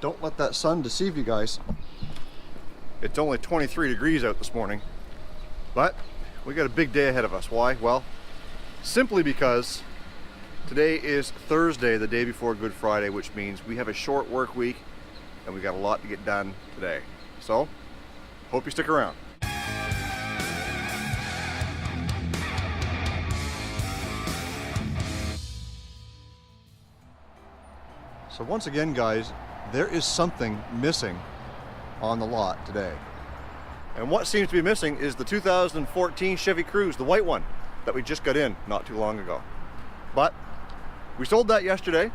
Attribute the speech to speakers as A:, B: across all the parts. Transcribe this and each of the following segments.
A: Don't let that sun deceive you guys. It's only 23 degrees out this morning, but we got a big day ahead of us. Why? Well, simply because today is Thursday, the day before Good Friday, which means we have a short work week and we got a lot to get done today. So, hope you stick around. So once again, guys, there is something missing on the lot today. And what seems to be missing is the 2014 Chevy Cruze, the white one that we just got in not too long ago. But we sold that yesterday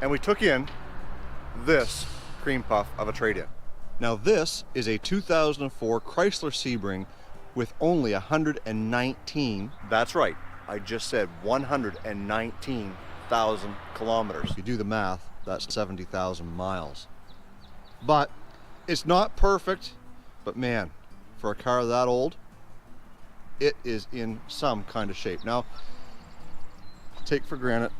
A: and we took in this cream puff of a trade-in. Now this is a 2004 Chrysler Sebring with only 119, that's right, I just said 119,000 kilometers. If you do the math, that's 70,000 miles. But it's not perfect, but man, for a car that old, it is in some kind of shape. Now, take for granted,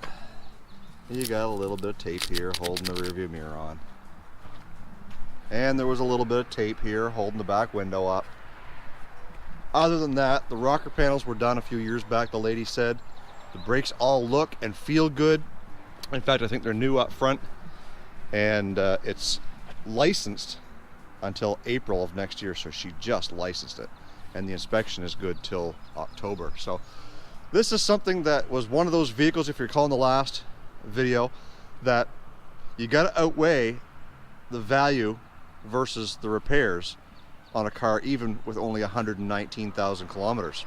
A: you got a little bit of tape here holding the rearview mirror on. And there was a little bit of tape here holding the back window up. Other than that, the rocker panels were done a few years back, the lady said. The brakes all look and feel good. In fact, I think they're new up front, and it's licensed until April of next year, so she just licensed it, and the inspection is good till October. So this is something that was one of those vehicles, if you're recalling the last video, that you got to outweigh the value versus the repairs on a car even with only 119,000 kilometers.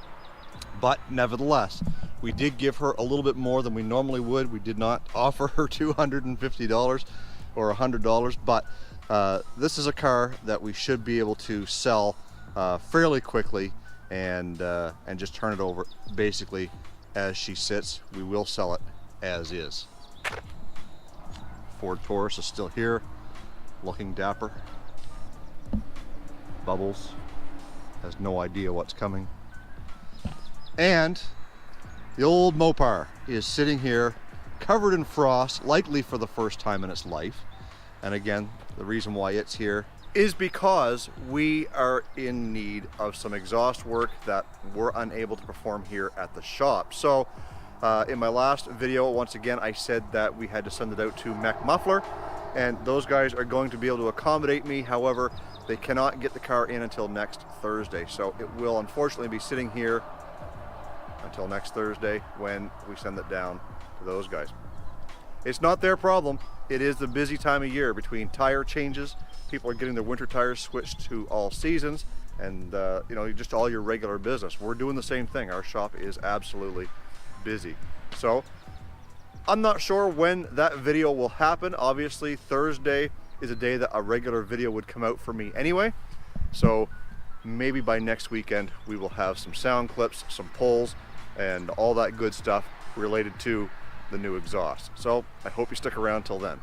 A: But nevertheless, we did give her a little bit more than we normally would. We did not offer her $250 or $100, but this is a car that we should be able to sell fairly quickly and just turn it over basically as she sits. We will sell it as is. Ford Taurus is still here, looking dapper. Bubbles has no idea what's coming. And the old Mopar is sitting here covered in frost, likely for the first time in its life. And again, the reason why it's here is because we are in need of some exhaust work that we're unable to perform here at the shop. So in my last video, once again, I said that we had to send it out to Mech Muffler, and those guys are going to be able to accommodate me. However, they cannot get the car in until next Thursday. So it will unfortunately be sitting here until next Thursday when we send it down to those guys. It's not their problem. It is the busy time of year between tire changes. People are getting their winter tires switched to all seasons, and you know, just all your regular business. We're doing the same thing. Our shop is absolutely busy. So I'm not sure when that video will happen. Obviously Thursday is a day that a regular video would come out for me anyway. So maybe by next weekend we will have some sound clips, some polls, and all that good stuff related to the new exhaust. So I hope you stick around till then.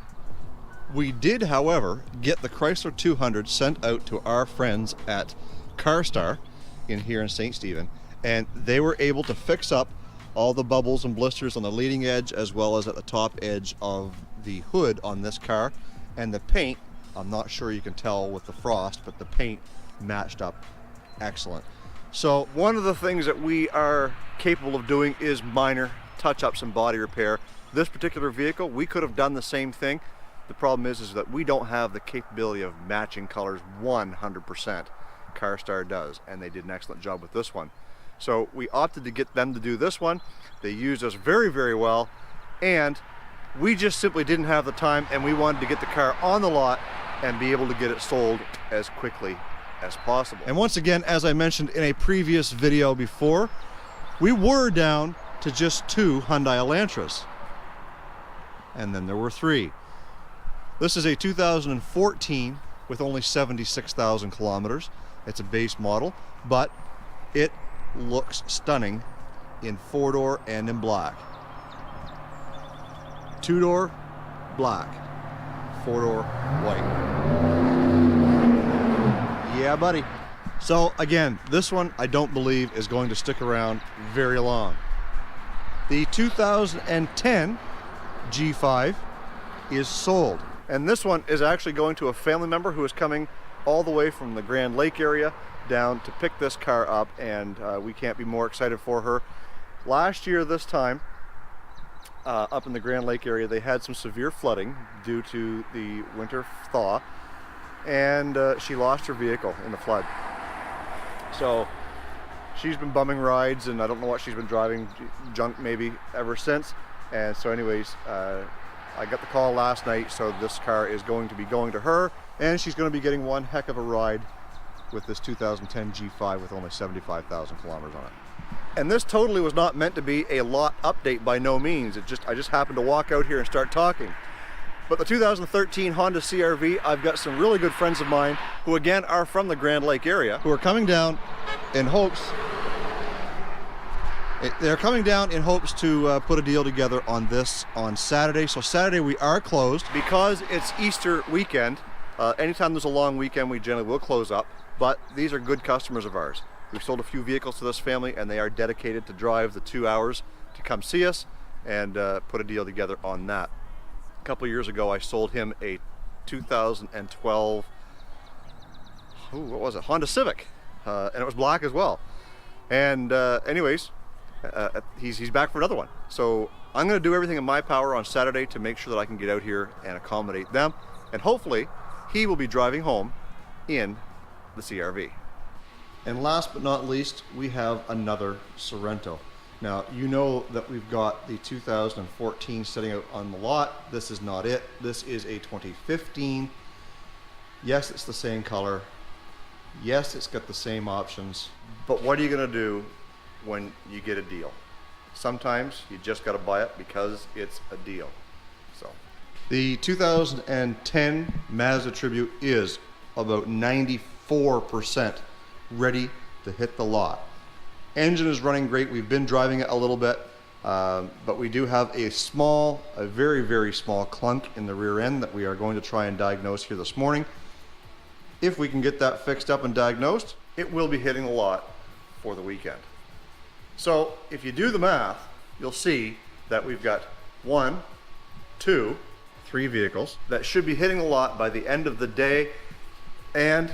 A: We did, however, get the Chrysler 200 sent out to our friends at CarStar here in St. Stephen, and they were able to fix up all the bubbles and blisters on the leading edge as well as at the top edge of the hood on this car. And the paint, I'm not sure you can tell with the frost, but the paint matched up excellent. So one of the things that we are capable of doing is minor touch-ups and body repair. This particular vehicle, we could have done the same thing. The problem is that we don't have the capability of matching colors 100%. CarStar does, and they did an excellent job with this one. So we opted to get them to do this one. They used us very, very well, and we just simply didn't have the time, and we wanted to get the car on the lot and be able to get it sold as quickly as possible. And once again, as I mentioned in a previous video before, we were down to just 2 Hyundai Elantras, and then there were 3. This is a 2014 with only 76,000 kilometers. It's a base model, but it looks stunning in 4-door and in black. 2-door black, 4-door white. Yeah, buddy. So again, this one I don't believe is going to stick around very long. The 2010 G5 is sold. And this one is actually going to a family member who is coming all the way from the Grand Lake area down to pick this car up, and we can't be more excited for her. Last year this time, up in the Grand Lake area, they had some severe flooding due to the winter thaw, and she lost her vehicle in the flood. So she's been bumming rides, and I don't know what she's been driving, junk maybe, ever since. And so anyways, I got the call last night, so this car is going to be going to her, and she's going to be getting one heck of a ride with this 2010 G5 with only 75,000 kilometers on it. And this totally was not meant to be a lot update by no means. I just happened to walk out here and start talking. But the 2013 Honda CR-V, I've got some really good friends of mine who again are from the Grand Lake area, who are coming down in hopes, to put a deal together on this on Saturday. So Saturday we are closed because it's Easter weekend. Anytime there's a long weekend, we generally will close up, but these are good customers of ours. We've sold a few vehicles to this family, and they are dedicated to drive the 2 hours to come see us and put a deal together on that. A couple years ago, I sold him a 2012, what was it, Honda Civic, and it was black as well. And anyways, he's back for another one. So I'm going to do everything in my power on Saturday to make sure that I can get out here and accommodate them, and hopefully he will be driving home in the CR-V. And last but not least, we have another Sorento. Now, you know that we've got the 2014 sitting out on the lot. This is not it. This is a 2015. Yes, it's the same color. Yes, it's got the same options. But what are you gonna do when you get a deal? Sometimes you just gotta buy it because it's a deal. So, the 2010 Mazda Tribute is about 94% ready to hit the lot. Engine is running great. We've been driving it a little bit, but we do have a very, very small clunk in the rear end that we are going to try and diagnose here this morning. If we can get that fixed up and diagnosed, it will be hitting the lot for the weekend. So if you do the math, you'll see that we've got 1, 2, 3 vehicles that should be hitting the lot by the end of the day, and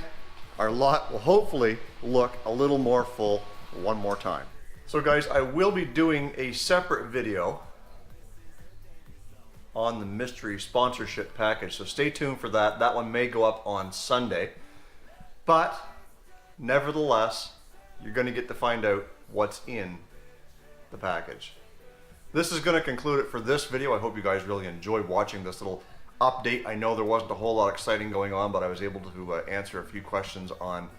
A: our lot will hopefully look a little more full one more time. So guys, I will be doing a separate video on the mystery sponsorship package, so stay tuned for that. That one may go up on Sunday, but nevertheless, you're going to get to find out what's in the package. This is going to conclude it for this video. I hope you guys really enjoyed watching this little update. I know there wasn't a whole lot exciting going on, but I was able to answer a few questions on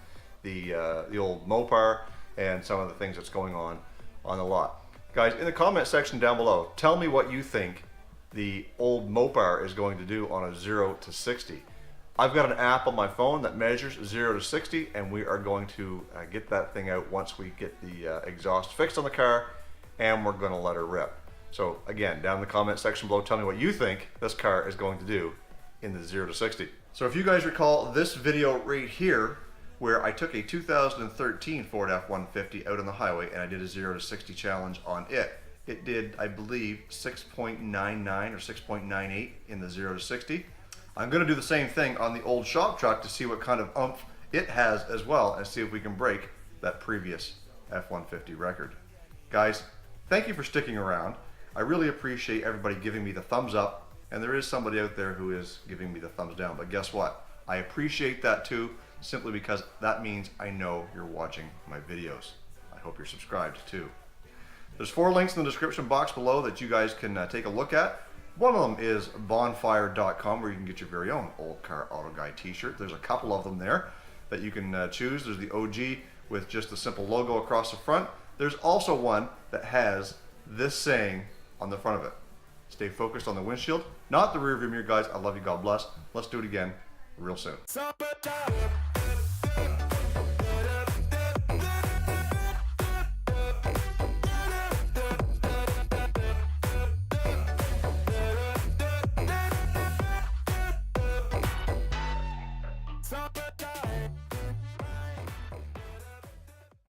A: the old Mopar and some of the things that's going on the lot. Guys, in the comment section down below, tell me what you think the old Mopar is going to do on a 0 to 60. I've got an app on my phone that measures 0 to 60, and we are going to get that thing out once we get the exhaust fixed on the car, and we're going to let her rip. So again, down in the comment section below, tell me what you think this car is going to do in the 0 to 60. So if you guys recall this video right here, where I took a 2013 Ford F-150 out on the highway and I did a 0 to 60 challenge on it. It did, I believe, 6.99 or 6.98 in the 0 to 60. I'm going to do the same thing on the old shop truck to see what kind of oomph it has as well, and see if we can break that previous F-150 record. Guys, thank you for sticking around. I really appreciate everybody giving me the thumbs up, and there is somebody out there who is giving me the thumbs down, but guess what? I appreciate that too, simply because that means I know you're watching my videos. I hope you're subscribed too. There's 4 links in the description box below that you guys can take a look at. One of them is bonfire.com, where you can get your very own Old Car Auto Guy t-shirt. There's a couple of them there that you can choose. There's the OG with just a simple logo across the front. There's also one that has this saying on the front of it: stay focused on the windshield, not the rear view mirror. Guys, I love you, God bless. Let's do it again real soon.